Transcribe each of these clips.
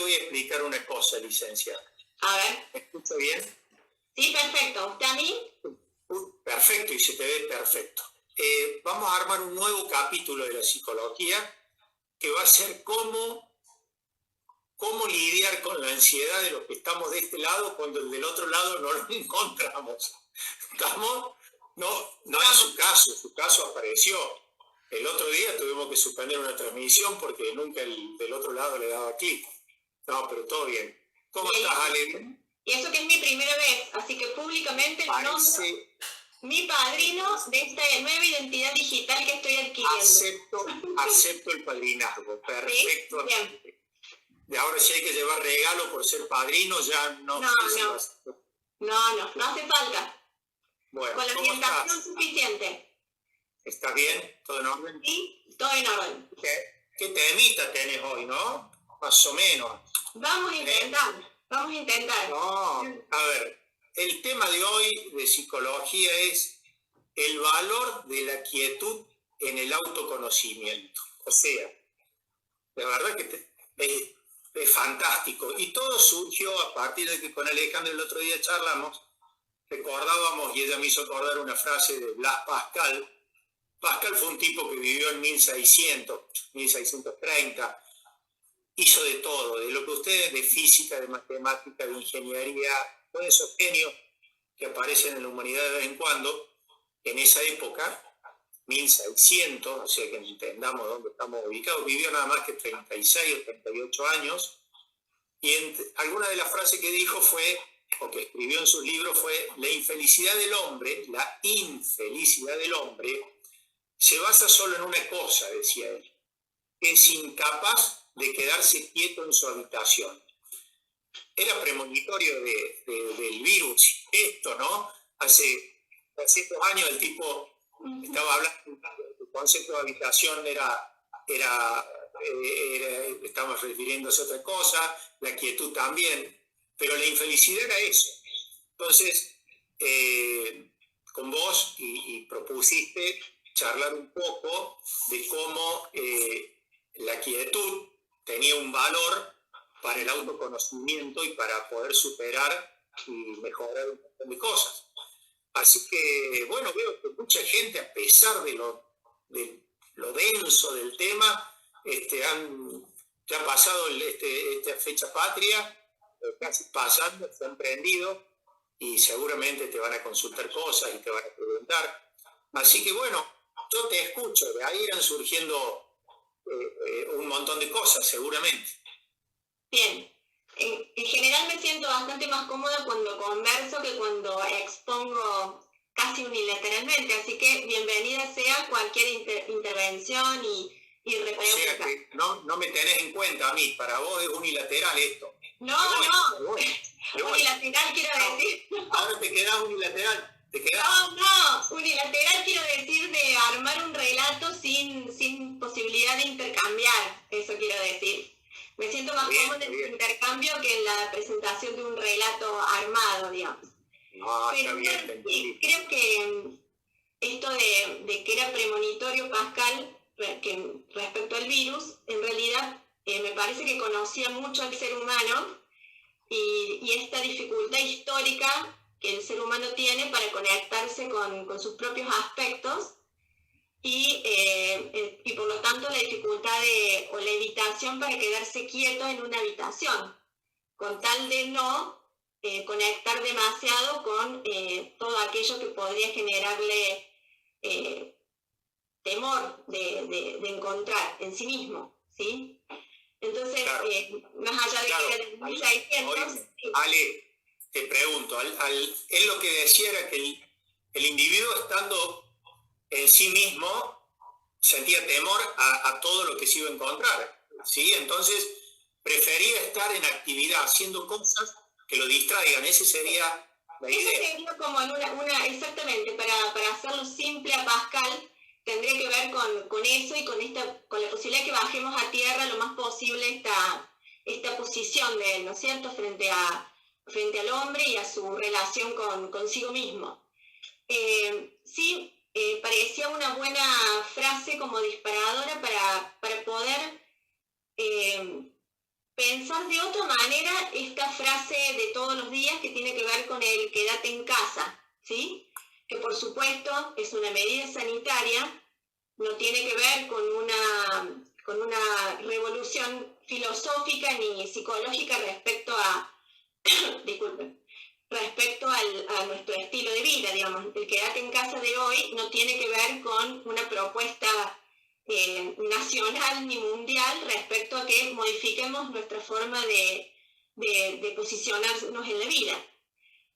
voy a explicar una cosa, licenciada. A ver. ¿Me escucha bien? Sí, perfecto. ¿Usted a mí? Perfecto, y se te ve perfecto. Vamos a armar un nuevo capítulo de la psicología que va a ser cómo lidiar con la ansiedad de los que estamos de este lado cuando el del otro lado no lo encontramos. ¿Estamos? No es su caso apareció. El otro día tuvimos que suspender una transmisión porque nunca el del otro lado le daba clic. No, pero todo bien. ¿Cómo estás, Ale? Y eso que es mi primera vez, así que públicamente nombro mi padrino de esta nueva identidad digital que estoy adquiriendo. Acepto el padrinazgo, perfecto. ¿Sí? Y ahora si hay que llevar regalo por ser padrino, ya no sé si vas a... No hace falta. Bueno, con la orientación suficiente. ¿Estás bien? ¿Todo en orden? Sí, todo en orden. ¿Qué temita tenés hoy, no? Más o menos. Vamos a intentar. No, a ver, el tema de hoy de psicología es el valor de la quietud en el autoconocimiento. O sea, la verdad que es fantástico. Y todo surgió a partir de que con Alejandro el otro día charlamos, recordábamos, y ella me hizo acordar una frase de Blas Pascal. Pascal fue un tipo que vivió en 1630, hizo de todo, de lo que ustedes de física, de matemática, de ingeniería, todos esos genios que aparecen en la humanidad de vez en cuando, en esa época, 1600, o sea que entendamos dónde estamos ubicados, vivió nada más que 36 o 38 años, y alguna de las frases que dijo fue, o que escribió en sus libros fue, la infelicidad del hombre se basa solo en una cosa, decía él, que es incapaz de quedarse quieto en su habitación. Era premonitorio del virus, esto, ¿no? Hace 200 años el tipo estaba hablando, el concepto de habitación estamos refiriéndose a otra cosa, la quietud también, pero la infelicidad era eso. Entonces, con vos y propusiste charlar un poco de cómo la quietud tenía un valor para el autoconocimiento y para poder superar y mejorar un montón de cosas. Así que, bueno, veo que mucha gente, a pesar de lo denso del tema, ya ha pasado esta fecha patria, casi pasando, se han prendido y seguramente te van a consultar cosas y te van a preguntar. Así que, bueno, yo te escucho, de ahí irán surgiendo un montón de cosas, seguramente. Bien. En general me siento bastante más cómoda cuando converso que cuando expongo casi unilateralmente, así que bienvenida sea cualquier intervención y repregunta. O sea que no me tenés en cuenta a mí, para vos es unilateral esto. No. Unilateral quiero decir. Ahora te quedás unilateral. No, unilateral quiero decir de armar un relato sin posibilidad de intercambiar, eso quiero decir. Me siento más cómoda en el intercambio que en la presentación de un relato armado, digamos. No, pero bien, sí, creo que esto de que era premonitorio Pascal que respecto al virus, en realidad me parece que conocía mucho al ser humano y esta dificultad histórica que el ser humano tiene para conectarse con sus propios aspectos y por lo tanto la dificultad o la evitación para quedarse quieto en una habitación, con tal de no conectar demasiado con todo aquello que podría generarle temor de encontrar en sí mismo, ¿sí? Entonces, claro. Más allá de que era de 1600... Ale, te pregunto, él lo que decía era que el individuo estando en sí mismo sentía temor a todo lo que se iba a encontrar, ¿sí? Entonces prefería estar en actividad, haciendo cosas que lo distraigan. Ese sería la idea. Eso sería como exactamente, para hacerlo simple a Pascal, tendría que ver con eso y con la posibilidad de que bajemos a tierra lo más posible esta posición de él, ¿no es cierto?, frente al hombre y a su relación consigo mismo. Sí, parecía una buena frase como disparadora para poder pensar de otra manera esta frase de todos los días que tiene que ver con el quédate en casa, ¿sí? Que por supuesto es una medida sanitaria, no tiene que ver con una revolución filosófica ni psicológica respecto a, disculpen, respecto a nuestro estilo de vida, digamos. El quédate en casa de hoy no tiene que ver con una propuesta nacional ni mundial respecto a que modifiquemos nuestra forma de posicionarnos en la vida.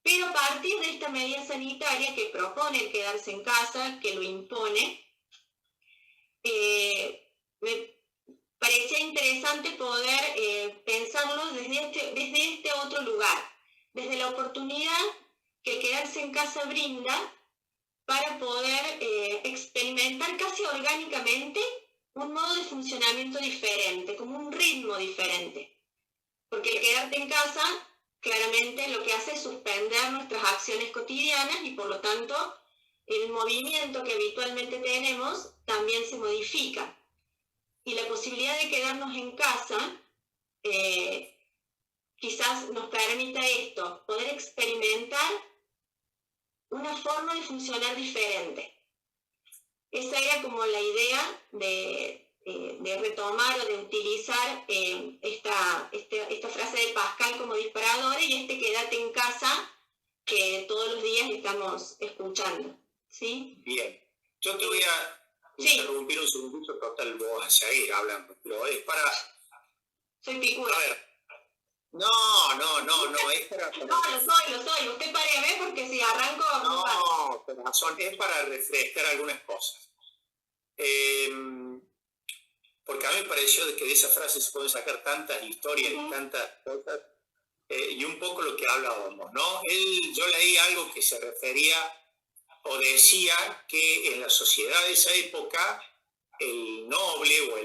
Pero a partir de esta medida sanitaria que propone el quedarse en casa, que lo impone, me parecía interesante poder pensarlo desde este otro lugar, desde la oportunidad que quedarse en casa brinda para poder experimentar casi orgánicamente un modo de funcionamiento diferente, como un ritmo diferente. Porque el quedarte en casa claramente lo que hace es suspender nuestras acciones cotidianas y por lo tanto el movimiento que habitualmente tenemos también se modifica. Y la posibilidad de quedarnos en casa quizás nos permita esto, poder experimentar una forma de funcionar diferente. Esa era como la idea de retomar o de utilizar esta frase de Pascal como disparadora y quédate en casa que todos los días estamos escuchando. ¿Sí? Bien. Yo te voy a interrumpir un segundito, total, vos vas a seguir hablando, pero es para... Soy picuda. A ver. No, es para... No, lo soy. Usted páreme porque si arranco... No, con razón, es para refrescar algunas cosas. Porque a mí me pareció que de esa frase se pueden sacar tantas historias y tantas cosas, y un poco lo que hablábamos, ¿no? Yo leí algo que se refería o decía que en la sociedad de esa época el noble o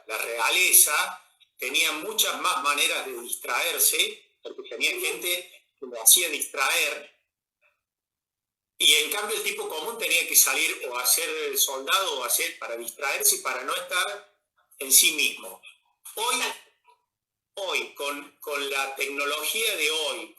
la realeza tenía muchas más maneras de distraerse, porque tenía gente que lo hacía distraer, y en cambio el tipo común tenía que salir o a ser soldado o a ser para distraerse y para no estar en sí mismo. Hoy con la tecnología de hoy,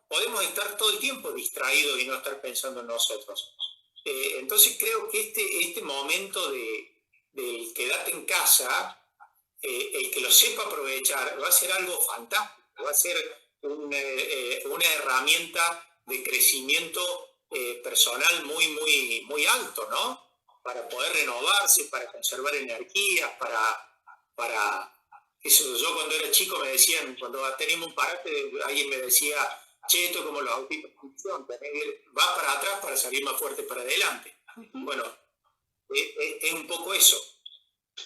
podemos estar todo el tiempo distraídos y no estar pensando en nosotros. Entonces creo que este momento del quedarte en casa, el que lo sepa aprovechar, va a ser algo fantástico, va a ser una herramienta de crecimiento personal muy alto, ¿no? Para poder renovarse, para conservar energías, para eso. Yo cuando era chico me decían, cuando teníamos un parate, alguien me decía, che, esto como los autitos de función, va para atrás para salir más fuerte para adelante. Bueno, es un poco eso.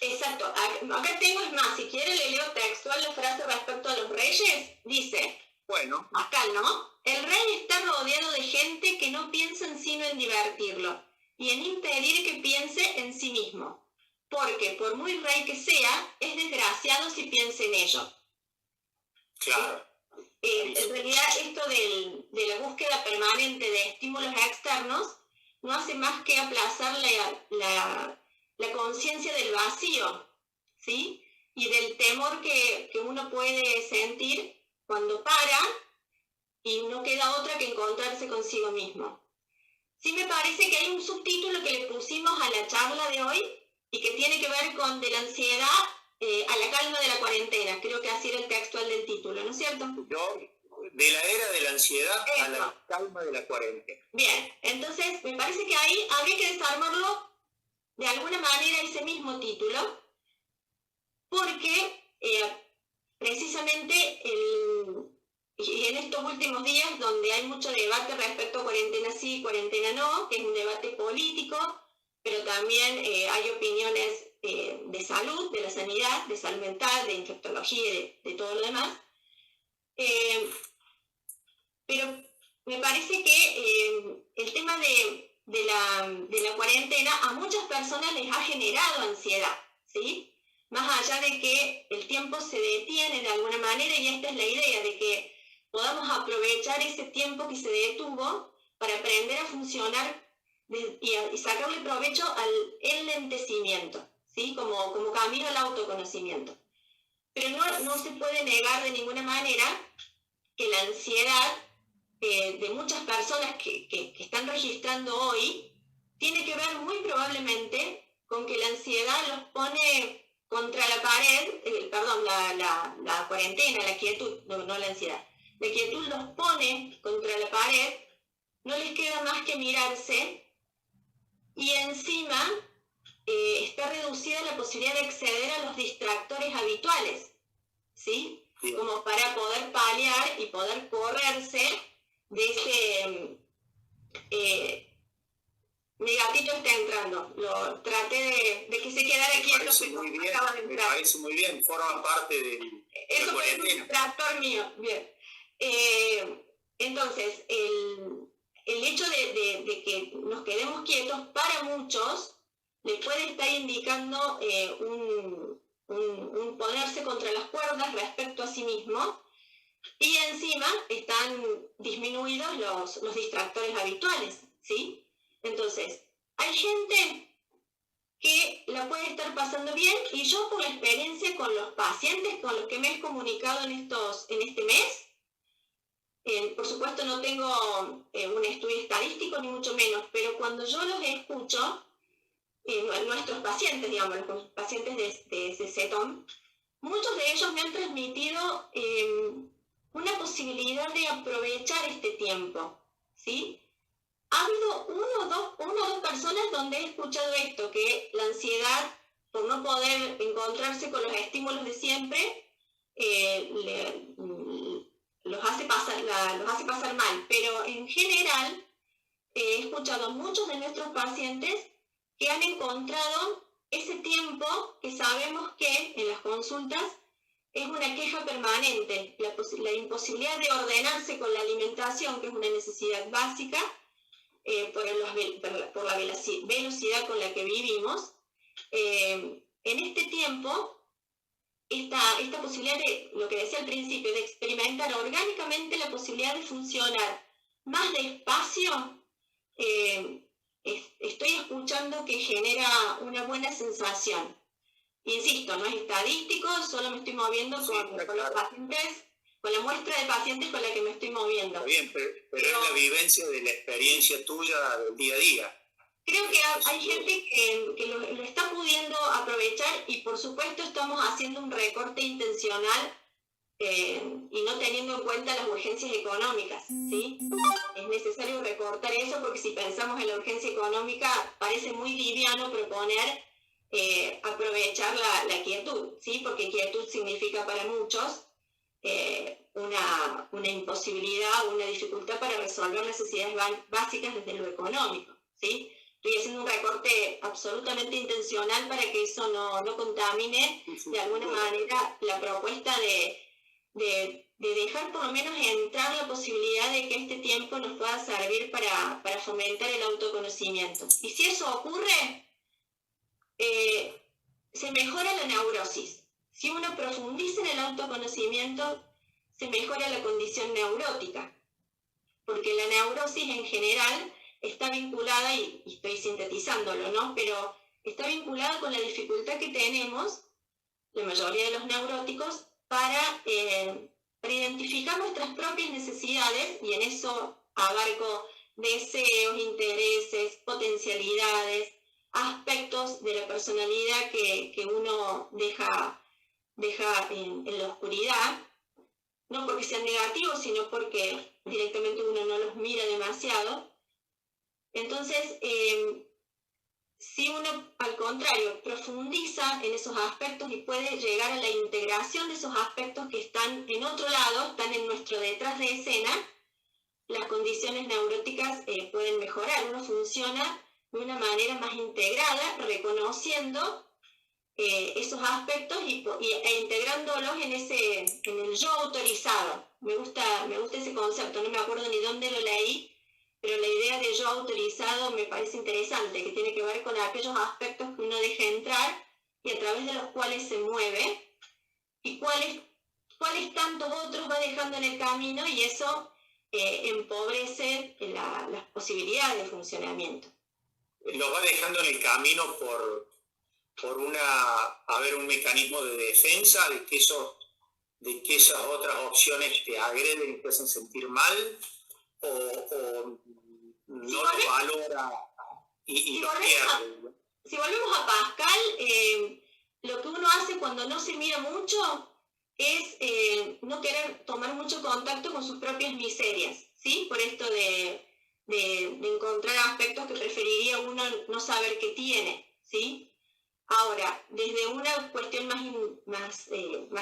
Exacto. Acá tengo, es más, si quiere le leo textual la frase respecto a los reyes. Dice, bueno, acá, ¿no? El rey está rodeado de gente que no piensa sino en divertirlo y en impedir que piense en sí mismo, porque por muy rey que sea, es desgraciado si piensa en ello. Claro. En realidad esto de la búsqueda permanente de estímulos externos no hace más que aplazar la conciencia del vacío, ¿sí? Y del temor que uno puede sentir cuando para y no queda otra que encontrarse consigo mismo. Sí me parece que hay un subtítulo que le pusimos a la charla de hoy y que tiene que ver con de la ansiedad a la calma de la cuarentena. Creo que así era el textual del título, ¿no es cierto? De la era de la ansiedad a la calma de la cuarentena. Bien, entonces me parece que ahí habría que desarmarlo de alguna manera ese mismo título, porque precisamente y en estos últimos días donde hay mucho debate respecto a cuarentena sí, cuarentena no, que es un debate político, pero también hay opiniones de salud, de la sanidad, de salud mental, de infectología y de todo lo demás. Pero me parece que el tema de la cuarentena a muchas personas les ha generado ansiedad, ¿sí? Más allá de que el tiempo se detiene de alguna manera, y esta es la idea, de que podamos aprovechar ese tiempo que se detuvo para aprender a funcionar y sacarle provecho al enlentecimiento, ¿sí? Como camino al autoconocimiento. Pero no se puede negar de ninguna manera que la ansiedad de muchas personas que están registrando hoy tiene que ver muy probablemente con que la ansiedad los pone contra la pared, la cuarentena, la quietud, no la ansiedad, la quietud los pone contra la pared, no les queda más que mirarse y encima está reducida la posibilidad de acceder a los distractores habituales, ¿sí? Como para poder paliar y poder correrse de ese mi gatito está entrando, lo traté de que se quedara quieto, pero acaba de entrar. Me parece muy bien, forma parte del eso fue un distractor mío, bien. Entonces, el hecho de que nos quedemos quietos, para muchos, le puede estar indicando un ponerse contra las cuerdas respecto a sí mismo, y encima están disminuidos los distractores habituales, ¿sí? Entonces, hay gente que la puede estar pasando bien, y yo, por la experiencia con los pacientes con los que me he comunicado en este mes, por supuesto no tengo un estudio estadístico ni mucho menos, pero cuando yo los escucho, nuestros pacientes, digamos, los pacientes de CETOM, muchos de ellos me han transmitido una posibilidad de aprovechar este tiempo, ¿sí? Ha habido una o dos personas donde he escuchado esto, que la ansiedad, por no poder encontrarse con los estímulos de siempre, los hace pasar mal. Pero en general, he escuchado a muchos de nuestros pacientes que han encontrado ese tiempo que sabemos que en las consultas es una queja permanente, la imposibilidad de ordenarse con la alimentación, que es una necesidad básica, por la velocidad con la que vivimos. En este tiempo, esta posibilidad de, lo que decía al principio, de experimentar orgánicamente la posibilidad de funcionar más despacio, estoy escuchando que genera una buena sensación. Insisto, no es estadístico, solo me estoy moviendo con los pacientes, con la muestra de pacientes con la que me estoy moviendo. Está bien, pero es la vivencia de la experiencia tuya del día a día. Creo que hay gente que lo está pudiendo aprovechar, y por supuesto estamos haciendo un recorte intencional y no teniendo en cuenta las urgencias económicas, ¿sí? Es necesario recortar eso, porque si pensamos en la urgencia económica parece muy liviano proponer aprovechar la quietud, ¿sí? Porque quietud significa para muchos una imposibilidad, una dificultad para resolver necesidades básicas desde lo económico, ¿sí? Estoy haciendo un recorte absolutamente intencional para que eso no contamine de alguna manera la propuesta de dejar por lo menos entrar la posibilidad de que este tiempo nos pueda servir para fomentar el autoconocimiento. Y si eso ocurre, se mejora la neurosis. Si uno profundiza en el autoconocimiento, se mejora la condición neurótica, porque la neurosis en general está vinculada, y estoy sintetizándolo, ¿no? Pero está vinculada con la dificultad que tenemos, la mayoría de los neuróticos, para identificar nuestras propias necesidades, y en eso abarco deseos, intereses, potencialidades, aspectos de la personalidad que uno deja en la oscuridad, no porque sean negativos, sino porque directamente uno no los mira demasiado. Entonces, si uno, al contrario, profundiza en esos aspectos y puede llegar a la integración de esos aspectos que están en otro lado, están en nuestro detrás de escena, las condiciones neuróticas pueden mejorar. Uno funciona de una manera más integrada, reconociendo esos aspectos e integrándolos en el yo autorizado. Me gusta ese concepto, no me acuerdo ni dónde lo leí, pero la idea de yo autorizado me parece interesante, que tiene que ver con aquellos aspectos que uno deja entrar y a través de los cuales se mueve, y cuáles tantos otros va dejando en el camino, y eso empobrece las posibilidades de funcionamiento. Lo va dejando en el camino por un mecanismo de defensa de que esas otras opciones te agreden y te hacen sentir mal, o no lo valora y lo pierde. Si volvemos a Pascal, lo que uno hace cuando no se mira mucho es no querer tomar mucho contacto con sus propias miserias, ¿sí? Por esto de encontrar aspectos que preferiría uno no saber que tiene, ¿sí? Ahora, desde una cuestión más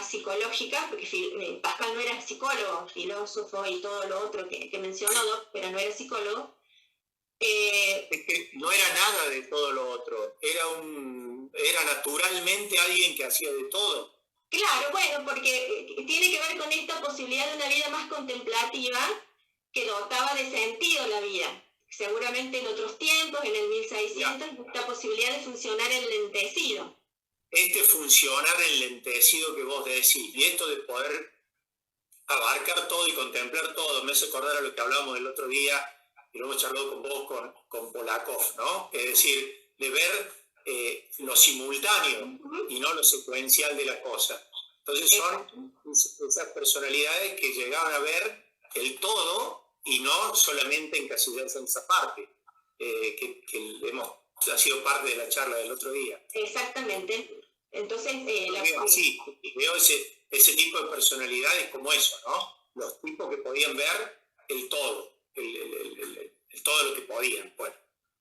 psicológica, porque Pascal no era psicólogo, filósofo y todo lo otro que mencionó, pero no era psicólogo. Es que no era nada de todo lo otro, era naturalmente alguien que hacía de todo. Claro, bueno, porque tiene que ver con esta posibilidad de una vida más contemplativa que dotaba de sentido la vida. Seguramente en otros tiempos, en el 1600, esta posibilidad de funcionar enlentecido. Este funcionar enlentecido que vos decís, y esto de poder abarcar todo y contemplar todo, me hace acordar a lo que hablábamos el otro día, y lo hemos charlado con vos, con Polakov, ¿no? Es decir, de ver lo simultáneo y no lo secuencial de la cosa. Entonces son esas personalidades que llegaban a ver el todo y no solamente encasillarse en esa parte, que ha sido parte de la charla del otro día. Exactamente. Entonces, sí, veo ese tipo de personalidades como eso, ¿no? Los tipos que podían ver el todo, el todo lo que podían, bueno.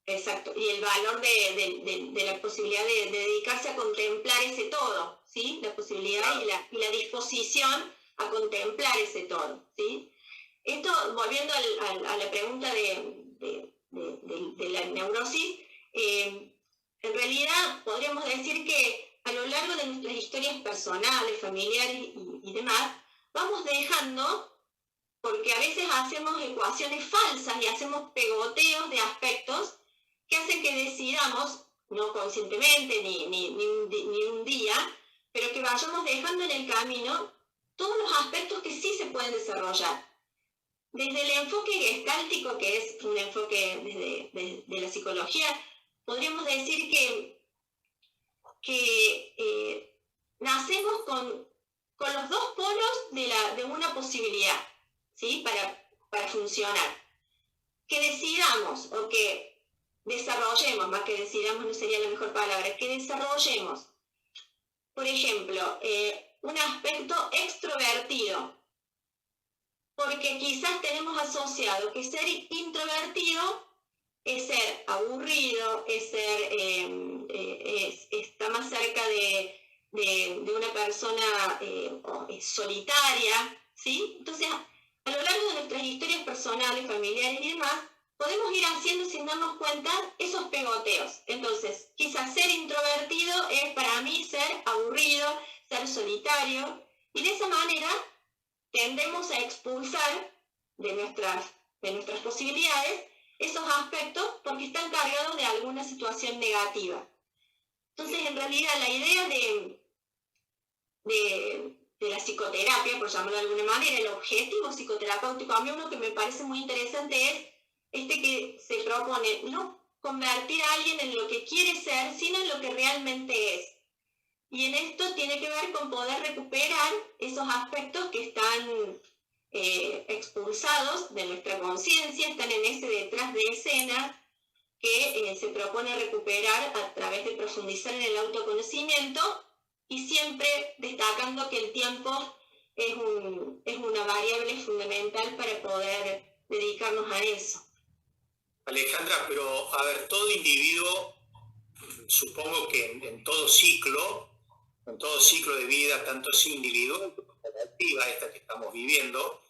Exacto, y el valor de la posibilidad de dedicarse a contemplar ese todo, ¿sí? La posibilidad y la disposición a contemplar ese todo, ¿sí? Esto, volviendo a la pregunta de la neurosis, en realidad podríamos decir que a lo largo de nuestras historias personales, familiares y demás, vamos dejando, porque a veces hacemos ecuaciones falsas y hacemos pegoteos de aspectos que hacen que decidamos, no conscientemente ni un día, pero que vayamos dejando en el camino todos los aspectos que sí se pueden desarrollar. Desde el enfoque gestáltico, que es un enfoque de la psicología, podríamos decir que nacemos con los dos polos de una posibilidad, ¿sí? Para funcionar. Que decidamos o que desarrollemos, más que decidamos no sería la mejor palabra, que desarrollemos, por ejemplo, un aspecto extrovertido, porque quizás tenemos asociado que ser introvertido es ser aburrido, está más cerca de una persona solitaria, ¿sí? Entonces, a lo largo de nuestras historias personales, familiares y demás, podemos ir haciendo sin darnos cuenta esos pegoteos. Entonces, quizás ser introvertido es para mí ser aburrido, ser solitario, y de esa manera tendemos a expulsar de nuestras posibilidades esos aspectos porque están cargados de alguna situación negativa. Entonces, en realidad, la idea de la psicoterapia, por llamarlo de alguna manera, el objetivo psicoterapéutico, a mí uno que me parece muy interesante es que se propone no convertir a alguien en lo que quiere ser, sino en lo que realmente es. Y en esto tiene que ver con poder recuperar esos aspectos que están expulsados de nuestra conciencia, están en ese detrás de escena que se propone recuperar a través de profundizar en el autoconocimiento y siempre destacando que el tiempo es una variable fundamental para poder dedicarnos a eso. Alejandra, pero a ver, todo individuo, supongo que en todo ciclo de vida, tanto así individual como colectiva, esta que estamos viviendo,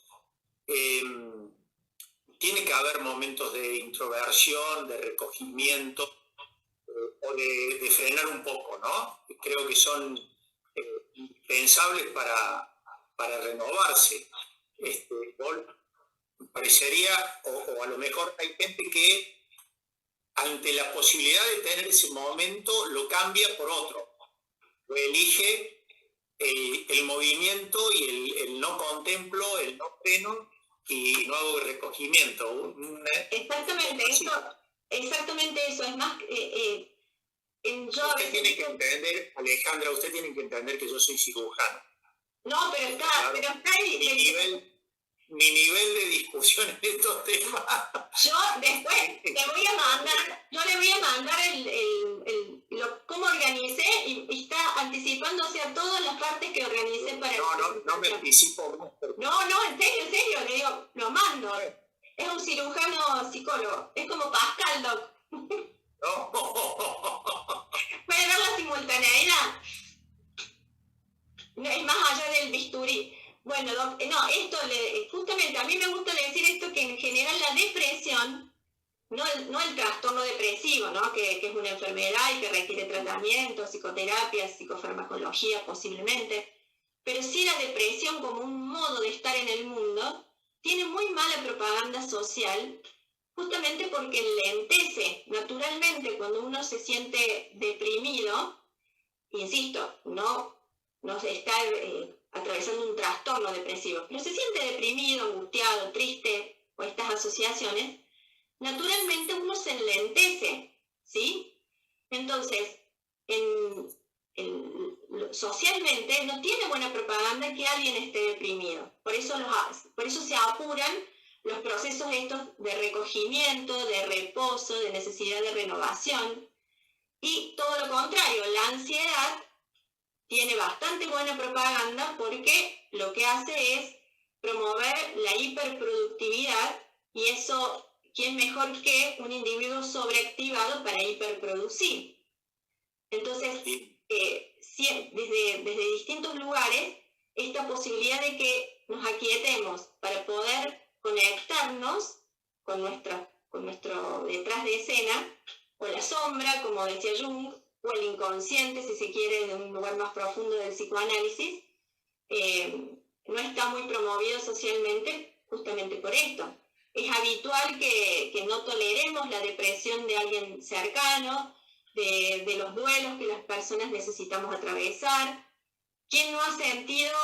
tiene que haber momentos de introversión, de recogimiento, o de frenar un poco, ¿no? Creo que son indispensables para renovarse. Parecería, o a lo mejor hay gente que ante la posibilidad de tener ese momento lo cambia por otro, lo elige el movimiento y el no contemplo, el no freno y no hago recogimiento. Exactamente eso. Es más, Usted tiene que entender, Alejandra, usted tiene que entender que yo soy cirujano. No, pero está ahí. Mi nivel de discusión en estos temas. Yo después yo le voy a mandar cómo organicé y está anticipándose a todas las partes que organicé para... No me anticipo más. No, en serio, le digo, lo mando. Es un cirujano psicólogo, es como Pascal, Doc. No. ¿Puede ver la simultaneidad? No, es más allá del bisturí. Bueno, Doc, justamente a mí me gusta decir esto, que en general la depresión, no el trastorno depresivo, ¿no? que es una enfermedad y que requiere tratamiento, psicoterapia, psicofarmacología posiblemente, pero sí la depresión como un modo de estar en el mundo tiene muy mala propaganda social, justamente porque enlentece naturalmente cuando uno se siente deprimido. Insisto, no se está atravesando un trastorno depresivo, pero se siente deprimido, angustiado, triste, o estas asociaciones, naturalmente uno se enlentece, ¿sí? Entonces, socialmente no tiene buena propaganda que alguien esté deprimido. Por eso se apuran los procesos estos de recogimiento, de reposo, de necesidad de renovación. Y todo lo contrario, la ansiedad tiene bastante buena propaganda porque lo que hace es promover la hiperproductividad, y eso, ¿quién mejor que un individuo sobreactivado para hiperproducir? Entonces, desde distintos lugares, esta posibilidad de que nos aquietemos para poder conectarnos con nuestro detrás de escena, o la sombra, como decía Jung, o el inconsciente, si se quiere, de un lugar más profundo del psicoanálisis, no está muy promovido socialmente justamente por esto. Es habitual que no toleremos la depresión de alguien cercano, de los duelos que las personas necesitamos atravesar. ¿Quién no ha sentido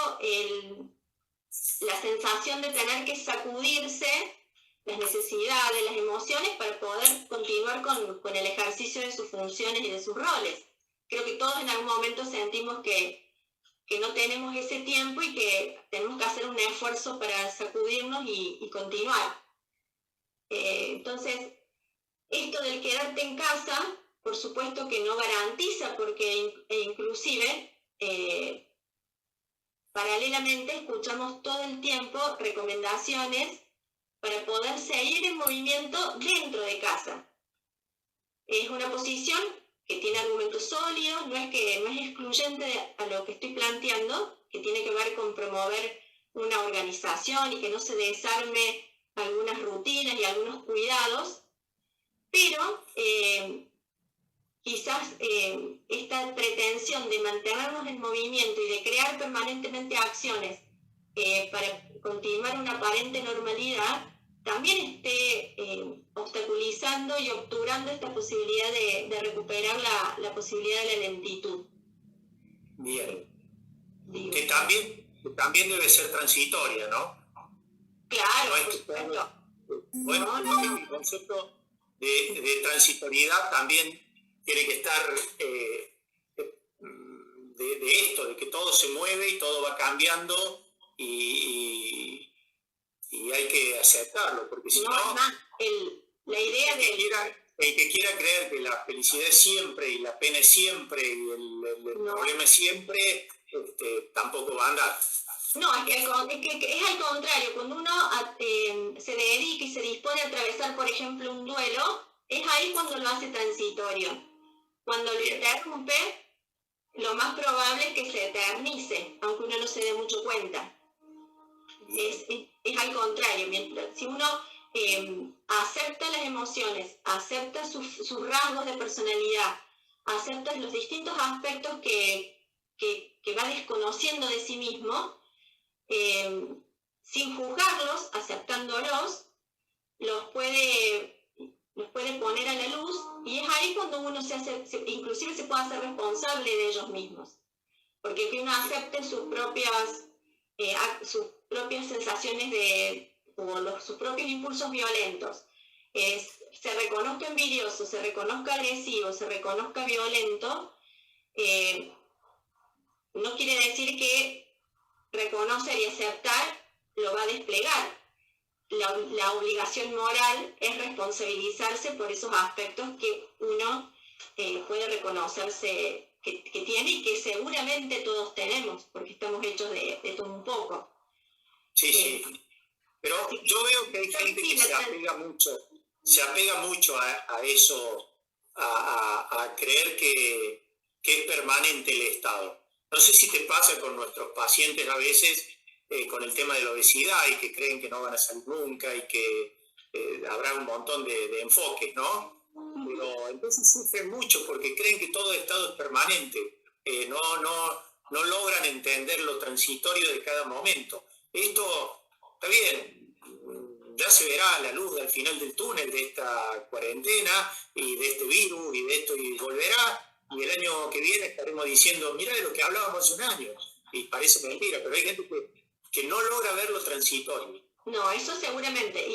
la sensación de tener que sacudirse las necesidades, las emociones para poder continuar con el ejercicio de sus funciones y de sus roles? Creo que todos en algún momento sentimos que no tenemos ese tiempo y que tenemos que hacer un esfuerzo para sacudirnos y continuar. Entonces, esto del quedarte en casa, por supuesto que no garantiza, porque inclusive paralelamente escuchamos todo el tiempo recomendaciones para poder seguir en movimiento dentro de casa. Es una posición que tiene argumentos sólidos, no es excluyente a lo que estoy planteando, que tiene que ver con promover una organización y que no se desarme algunas rutinas y algunos cuidados, pero quizás esta pretensión de mantenernos en movimiento y de crear permanentemente acciones para continuar una aparente normalidad, también esté obstaculizando y obturando esta posibilidad de recuperar la posibilidad de la lentitud. Bien. Que también debe ser transitoria, ¿no? Claro, por supuesto. Bueno, el concepto de transitoriedad también tiene que estar de esto, de que todo se mueve y todo va cambiando y hay que aceptarlo, porque si no la idea el que quiera creer que la felicidad es siempre y la pena es siempre y el problema es siempre, tampoco va a andar. No, es que es al contrario. Cuando uno se dedica y se dispone a atravesar, por ejemplo, un duelo, es ahí cuando lo hace transitorio. Cuando lo interrumpe, lo más probable es que se eternice, aunque uno no se dé mucho cuenta. Es al contrario. Si uno acepta las emociones, acepta sus rasgos de personalidad, acepta los distintos aspectos que va desconociendo de sí mismo, sin juzgarlos, aceptándolos, los puede poner a la luz, y es ahí cuando uno inclusive se puede hacer responsable de ellos mismos, porque que uno acepte sus propias sensaciones sus propios impulsos violentos, se reconozca envidioso, se reconozca agresivo, se reconozca violento, no quiere decir que reconocer y aceptar lo va a desplegar. La obligación moral es responsabilizarse por esos aspectos que uno puede reconocerse que tiene y que seguramente todos tenemos, porque estamos hechos de todo un poco. Sí, sí. Pero yo veo que hay gente que se apega mucho a eso, a creer que es permanente el estado. No sé si te pasa con nuestros pacientes a veces con el tema de la obesidad y que creen que no van a salir nunca y que habrá un montón de enfoques, ¿no? Pero entonces sufren mucho porque creen que todo estado es permanente. No logran entender lo transitorio de cada momento. Esto está bien, ya se verá la luz al final del túnel de esta cuarentena y de este virus y de esto y volverá. Y el año que viene estaremos diciendo, mirá de lo que hablábamos hace un año. Y parece mentira, pero hay gente que no logra ver lo transitorio. No, eso seguramente.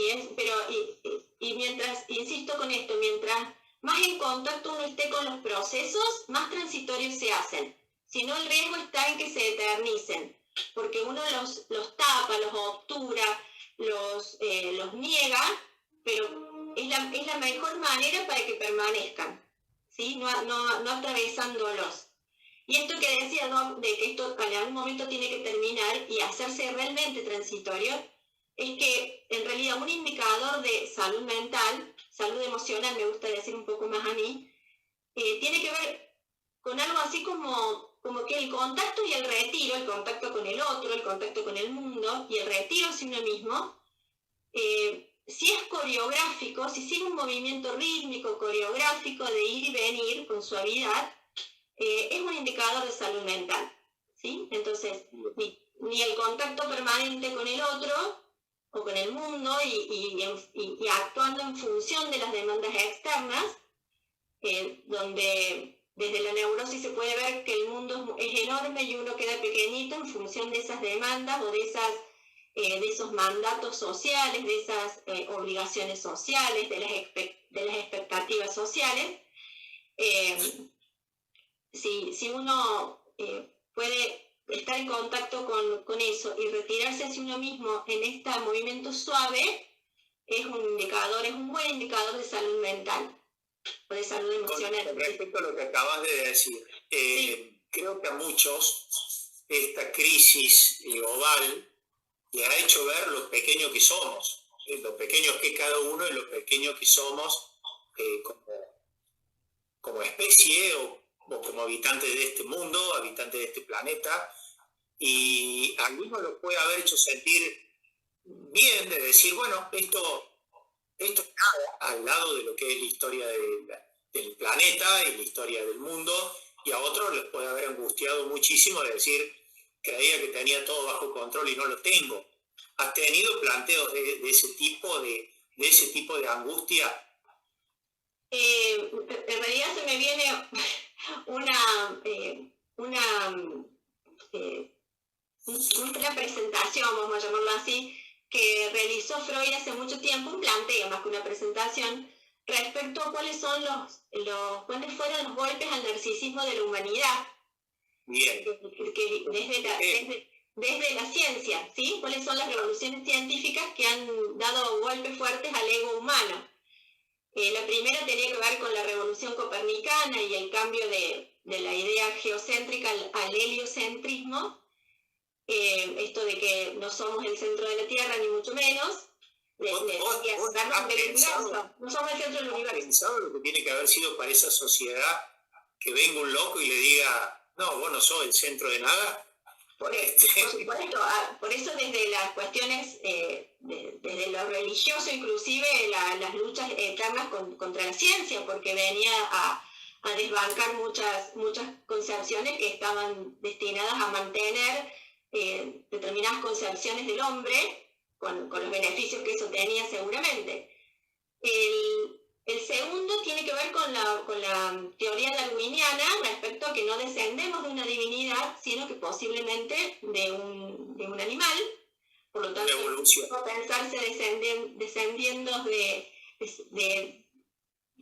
Y mientras, insisto con esto, mientras más en contacto uno esté con los procesos, más transitorios se hacen. Si no, el riesgo está en que se eternicen, porque uno los tapa, los obtura, los niega, pero es la mejor manera para que permanezcan, ¿sí? No atravesándolos. Y esto que decía, ¿no?, de que esto en algún momento tiene que terminar y hacerse realmente transitorio, es que en realidad un indicador de salud mental, salud emocional, me gusta decir un poco más a mí, tiene que ver con algo así como que el contacto y el retiro, el contacto con el otro, el contacto con el mundo y el retiro hacia uno mismo, si es coreográfico, si sigue un movimiento rítmico, coreográfico de ir y venir con suavidad, es un indicador de salud mental, ¿sí? Entonces, ni el contacto permanente con el otro o con el mundo y actuando en función de las demandas externas, donde desde la neurosis se puede ver que el mundo es enorme y uno queda pequeñito en función de esas demandas o de esos mandatos sociales, de esas obligaciones sociales, de las expectativas sociales. Si uno puede estar en contacto con eso y retirarse hacia uno mismo en este movimiento suave, es un buen indicador de salud mental o de salud emocional. Con respecto a lo que acabas de decir, sí, creo que a muchos esta crisis global le ha hecho ver lo pequeños que somos, lo pequeños que cada uno y lo pequeños que somos como especie o como habitantes de este mundo, habitantes de este planeta, y a algunos lo puede haber hecho sentir bien, de decir, bueno, esto es nada al lado de lo que es la historia del planeta y la historia del mundo, y a otros les puede haber angustiado muchísimo de decir, creía que tenía todo bajo control y no lo tengo. ¿Has tenido planteos de ese tipo de angustia? En realidad se me viene una presentación, vamos a llamarlo así, que realizó Freud hace mucho tiempo, un planteo más que una presentación, respecto a cuáles fueron los golpes al narcisismo de la humanidad. Bien. Desde la ciencia, ¿sí? ¿Cuáles son las revoluciones científicas que han dado golpes fuertes al ego humano? La primera tenía que ver con la revolución copernicana y el cambio de la idea geocéntrica al heliocentrismo, esto de que no somos el centro de la Tierra, ni mucho menos. No somos el centro del universo. ¿Has pensado lo que tiene que haber sido para esa sociedad que venga un loco y le diga, no, vos no sos el centro de nada? Por eso desde las cuestiones, desde lo religioso inclusive, las luchas eternas contra la ciencia, porque venía a desbancar muchas concepciones que estaban destinadas a mantener determinadas concepciones del hombre, con los beneficios que eso tenía seguramente. El segundo tiene que ver con la teoría darwiniana respecto a que no descendemos de una divinidad, sino que posiblemente de un animal. Por lo tanto, no pensarse descendiendo de de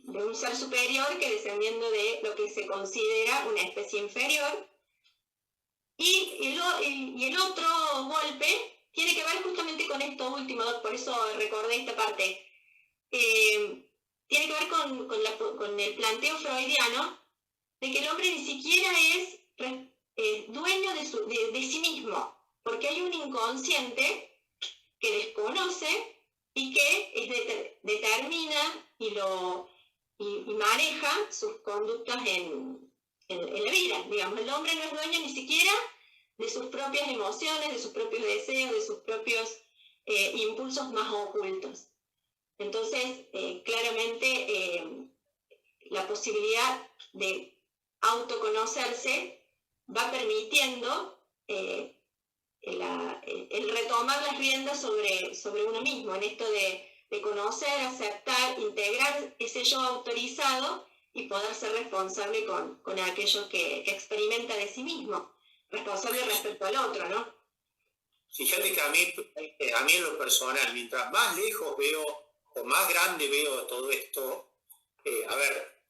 un ser superior que descendiendo de lo que se considera una especie inferior. Y el otro golpe tiene que ver justamente con esto último, por eso recordé esta parte. Tiene que ver con el planteo freudiano de que el hombre ni siquiera es dueño de sí mismo, porque hay un inconsciente que desconoce y que determina y maneja sus conductas en la vida. Digamos, el hombre no es dueño ni siquiera de sus propias emociones, de sus propios deseos, de sus propios impulsos más ocultos. Entonces, claramente, la posibilidad de autoconocerse va permitiendo el retomar las riendas sobre uno mismo, en esto de conocer, aceptar, integrar ese yo autorizado y poder ser responsable con aquello que experimenta de sí mismo, responsable respecto al otro, ¿no? Fíjate que a mí en lo personal, mientras más lejos veo o más grande veo todo esto, a ver,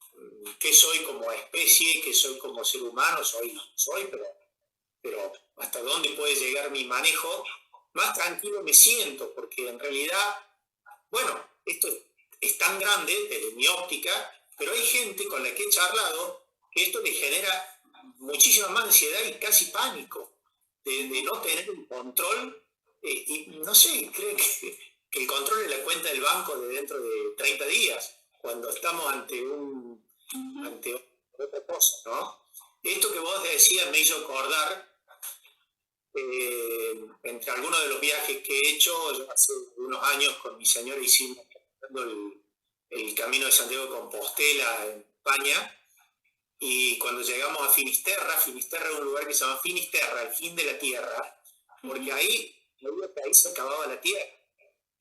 ¿qué soy como especie? ¿Qué soy como ser humano? Soy, pero hasta dónde puede llegar mi manejo, más tranquilo me siento, porque en realidad, bueno, esto es tan grande desde mi óptica, pero hay gente con la que he charlado que esto le genera muchísima más ansiedad y casi pánico, de no tener un control, y no sé, creo que el control es la cuenta del banco de dentro de 30 días, cuando estamos ante otra cosa, ¿no? Esto que vos decías me hizo acordar, entre algunos de los viajes que he hecho, yo hace unos años con mi señora hicimos el camino de Santiago de Compostela en España, y cuando llegamos a Finisterra es un lugar que se llama Finisterra, el fin de la tierra, porque ahí se acababa la tierra.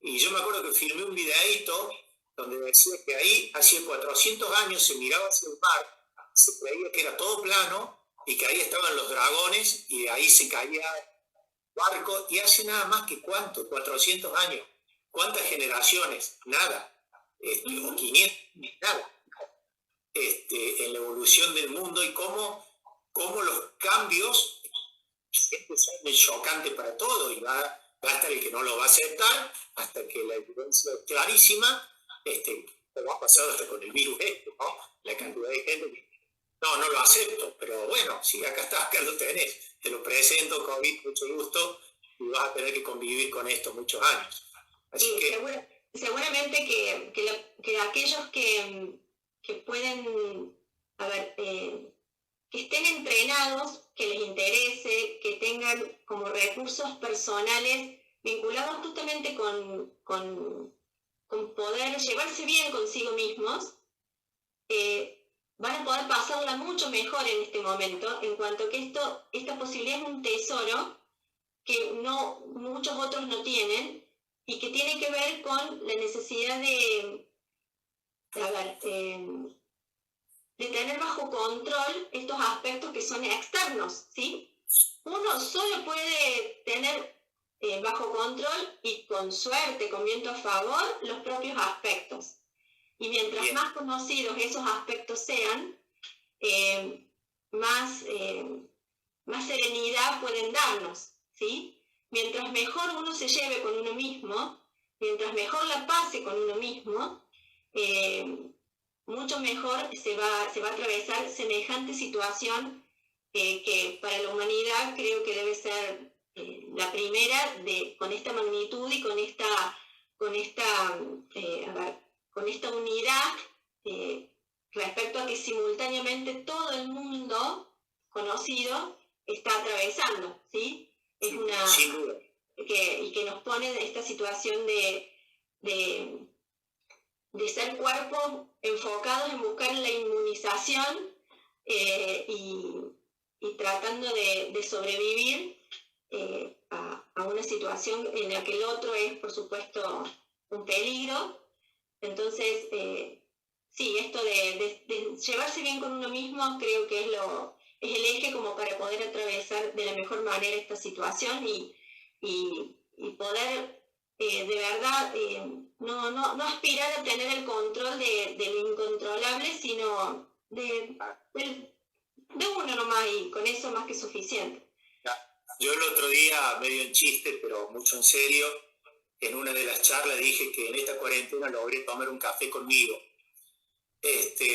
Y yo me acuerdo que filmé un videíto donde decía que ahí, hacía 400 años, se miraba hacia el mar, se creía que era todo plano, y que ahí estaban los dragones, y de ahí se caía barco, y hace nada más que ¿cuánto? 400 años. ¿Cuántas generaciones? Nada. O 500, nada. En la evolución del mundo, y cómo los cambios son chocantes para todo, y va a estar el que no lo va a aceptar, hasta que la evidencia es clarísima, como ha pasado hasta con el virus ¿no? La cantidad de gente que no lo acepto, pero bueno, si acá estás, acá lo tenés, te lo presento, COVID, mucho gusto, y vas a tener que convivir con esto muchos años. Así que seguramente que aquellos que pueden, que estén entrenados, que les interese, que tengan como recursos personales vinculados justamente con poder llevarse bien consigo mismos, van a poder pasarla mucho mejor en este momento, en cuanto que esta posibilidad es un tesoro que muchos otros no tienen, y que tiene que ver con la necesidad de tener bajo control estos aspectos que son externos, ¿sí? Uno solo puede tener bajo control, y con suerte, con viento a favor, los propios aspectos. Y mientras más conocidos esos aspectos sean, más serenidad pueden darnos, ¿sí? Mientras mejor uno se lleve con uno mismo, mientras mejor la pase con uno mismo, mucho mejor se va a atravesar semejante situación, que para la humanidad creo que debe ser la primera con esta magnitud y con esta unidad, respecto a que simultáneamente todo el mundo conocido está atravesando, ¿sí? Es una sin duda. y que nos pone en esta situación de ser cuerpos enfocados en buscar la inmunización, y tratando de sobrevivir a una situación en la que el otro es, por supuesto, un peligro. Entonces, sí, esto de llevarse bien con uno mismo creo que es el eje como para poder atravesar de la mejor manera esta situación, y poder de verdad no aspirar a tener el control de lo incontrolable, sino de uno nomás, y con eso más que suficiente. Yo el otro día, medio en chiste, pero mucho en serio, en una de las charlas dije que en esta cuarentena logré tomar un café conmigo,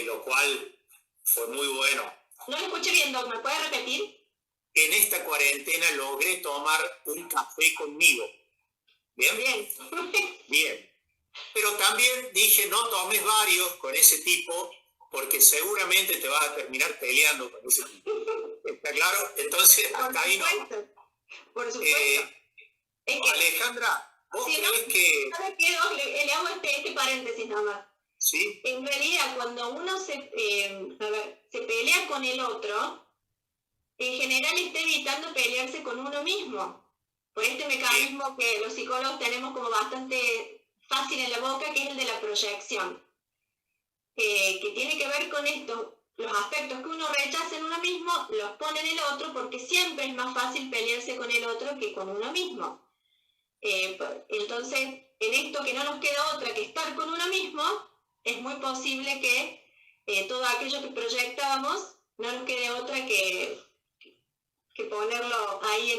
lo cual fue muy bueno. No lo escuché bien, Doc, ¿me puede repetir? En esta cuarentena logré tomar un café conmigo. ¿Bien? Bien. Bien. Pero también dije, no tomes varios con ese tipo, porque seguramente te vas a terminar peleando con ese tipo. ¿Está claro? Entonces, hasta ahí no. Por supuesto. Alejandra, ¿vos crees que...? ¿Sabes qué, Doc? Le hago este paréntesis nada más. ¿Sí? En realidad, cuando uno se pelea con el otro, en general está evitando pelearse con uno mismo. Por este mecanismo que los psicólogos tenemos como bastante fácil en la boca, que es el de la proyección. Que tiene que ver con esto, los aspectos que uno rechaza en uno mismo, los pone en el otro, porque siempre es más fácil pelearse con el otro que con uno mismo. Entonces, en esto que no nos queda otra que estar con uno mismo, es muy posible que todo aquello que proyectábamos no nos quede otra que ponerlo ahí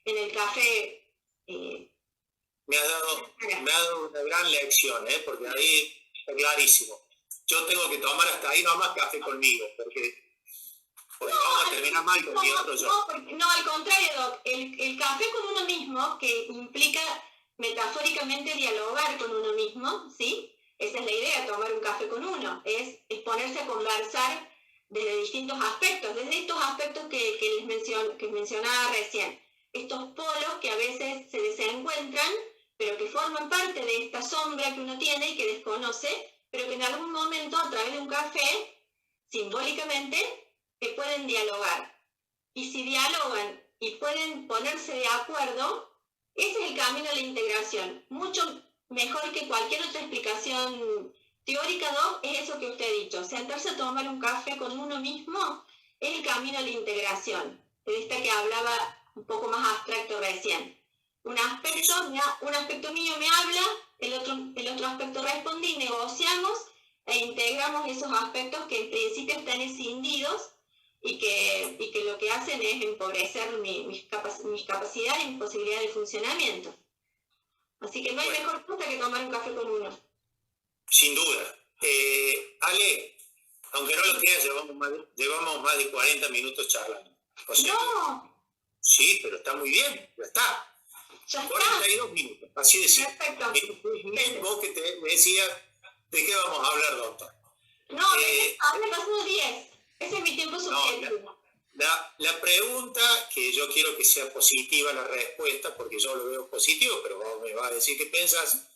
en el café. Me ha dado una gran lección, porque ahí está clarísimo. Yo tengo que tomar hasta ahí nomás café conmigo, porque vamos a terminar mal con mi otro yo. No, al contrario, Doc. El café con uno mismo, que implica metafóricamente dialogar con uno mismo, ¿sí? Esa es la idea, tomar un café con uno, es ponerse a conversar desde distintos aspectos, desde estos aspectos que mencionaba recién, estos polos que a veces se desencuentran, pero que forman parte de esta sombra que uno tiene y que desconoce, pero que en algún momento a través de un café, simbólicamente, pueden dialogar. Y si dialogan y pueden ponerse de acuerdo, ese es el camino a la integración. Mucho mejor que cualquier otra explicación teórica, Doc, es eso que usted ha dicho. Sentarse a tomar un café con uno mismo es el camino a la integración. De esta que hablaba un poco más abstracto recién. Un aspecto mío me habla, el otro aspecto responde y negociamos e integramos esos aspectos que en principio están escindidos y que lo que hacen es empobrecer mis capacidades y mis posibilidades de funcionamiento. Así que no hay mejor cosa que tomar un café con uno. Sin duda. Ale, aunque no lo creas, llevamos más de 40 minutos charlando. O sea, ¡No! Sí, pero está muy bien, ya está. Ya está. 42 minutos, así de simple. Perfecto. Vos que te decías, ¿de qué vamos a hablar, doctor? No, ahora pasó 10. Ese es mi tiempo subjetivo. La pregunta, que yo quiero que sea positiva la respuesta, porque yo lo veo positivo, pero vos me vas a decir qué piensas.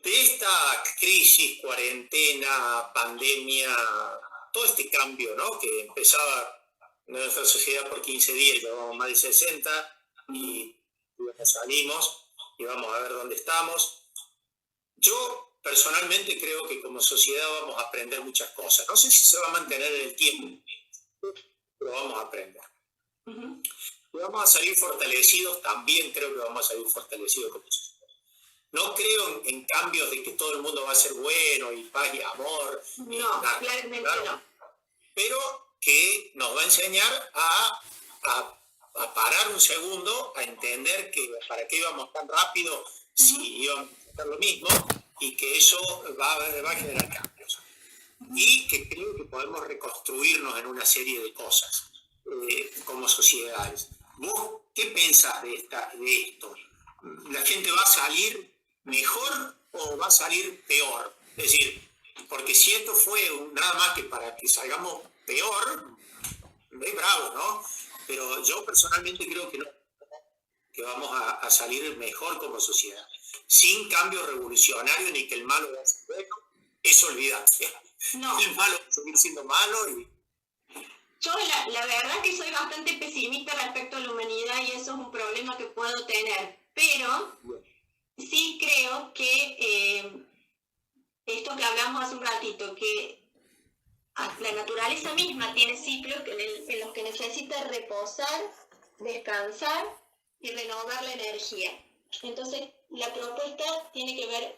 De esta crisis, cuarentena, pandemia, todo este cambio, ¿no? Que empezaba en nuestra sociedad por 15 días, llevamos más de 60 y salimos y vamos a ver dónde estamos. Yo personalmente creo que como sociedad vamos a aprender muchas cosas. No sé si se va a mantener en el tiempo, pero vamos a aprender. Uh-huh. Y vamos a salir fortalecidos, también creo que vamos a salir fortalecidos como sociedad. No creo en cambios de que todo el mundo va a ser bueno y paz y amor. No, claramente no. Pero que nos va a enseñar a parar un segundo, a entender que para qué íbamos tan rápido si íbamos a hacer lo mismo y que eso va a generar cambios. Y que creo que podemos reconstruirnos en una serie de cosas como sociedades. ¿Vos qué pensás de esto? ¿La gente va a salir mejor o va a salir peor? Es decir, porque si esto fue nada más que para que salgamos peor, es bravo, ¿no? Pero yo personalmente creo que no, que vamos a salir mejor como sociedad, sin cambio revolucionario ni que el malo va a ser bueno, eso olvídate. No. El malo va a seguir siendo malo y... Yo la verdad que soy bastante pesimista respecto a la humanidad y eso es un problema que puedo tener, pero sí creo que esto que hablamos hace un ratito, que la naturaleza misma tiene ciclos en los que necesita reposar, descansar y renovar la energía. Entonces, la propuesta tiene que ver,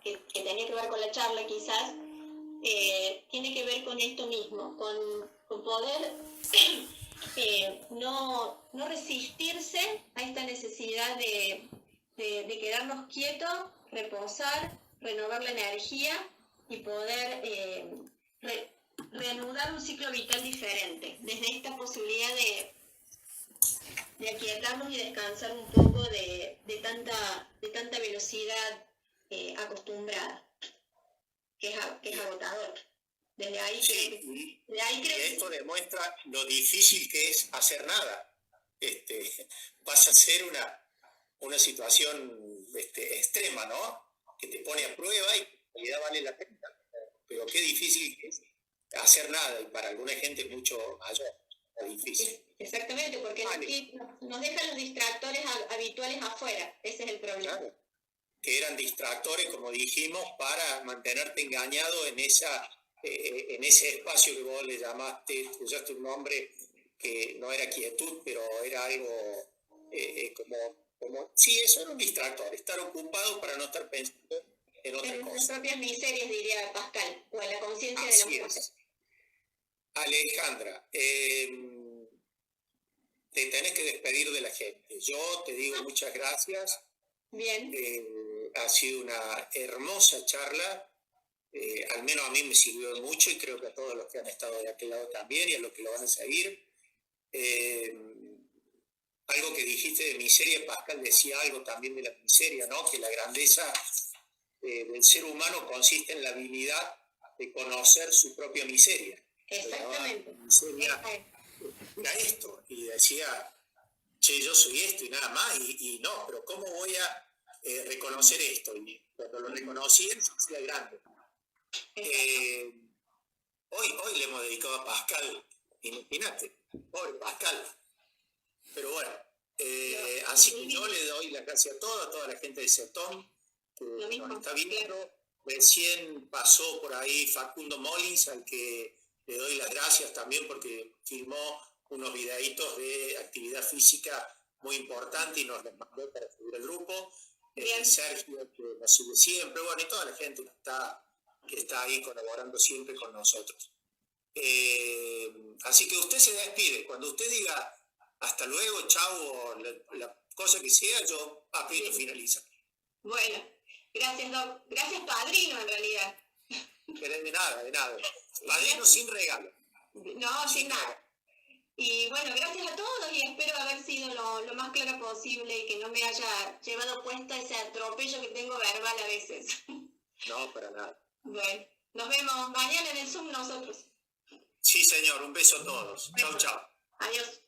que tenía que ver con la charla quizás, tiene que ver con esto mismo, con poder no resistirse a esta necesidad de quedarnos quietos, reposar, renovar la energía y poder reanudar un ciclo vital diferente, desde esta posibilidad de aquietarnos y descansar un poco de tanta velocidad acostumbrada, que es agotador. Desde ahí creo que esto demuestra lo difícil que es hacer nada. Pasa a ser una situación extrema, ¿no? Que te pone a prueba y en realidad vale la pena. Pero qué difícil que es hacer nada, y para alguna gente es mucho mayor, es difícil. Exactamente, porque nos dejan los distractores habituales afuera, ese es el problema. Claro, que eran distractores, como dijimos, para mantenerte engañado en ese espacio que vos le llamaste, usaste un nombre que no era quietud, pero era algo sí, eso era un distractor, estar ocupado para no estar pensando en otra cosa. En las propias miserias, diría Pascal, o en la conciencia de la muerte. Alejandra, te tenés que despedir de la gente. Yo te digo muchas gracias. Bien. Ha sido una hermosa charla. Al menos a mí me sirvió mucho y creo que a todos los que han estado de aquel lado también y a los que lo van a seguir. Algo que dijiste de miseria, Pascal decía algo también de la miseria, ¿no? Que la grandeza del ser humano consiste en la habilidad de conocer su propia miseria. Exactamente. La miseria era esto, y decía, che, yo soy esto y nada más, y no, pero ¿cómo voy a reconocer esto? Y cuando lo reconocí, se hacía grande. Hoy le hemos dedicado a Pascal, imagínate, pobre Pascal. Pero bueno, así que yo le doy las gracias a toda la gente de CERTOM que nos está viendo. Recién pasó por ahí Facundo Molins, al que le doy las gracias también porque filmó unos videitos de actividad física muy importante y nos los mandó para subir al grupo. Sergio, que nos sigue siempre, bueno, y toda la gente que está ahí colaborando siempre con nosotros. Así que usted se despide. Cuando usted diga hasta luego, chao, o la cosa que sea, yo aprieto finaliza. Bueno, gracias, Doc. Gracias, padrino, en realidad. De nada. Padrino sin regalo. No, sin nada. Y bueno, gracias a todos y espero haber sido lo más clara posible y que no me haya llevado puesta ese atropello que tengo verbal a veces. No, para nada. Bueno, nos vemos mañana en el Zoom nosotros. Sí, señor. Un beso a todos. Chao. Adiós.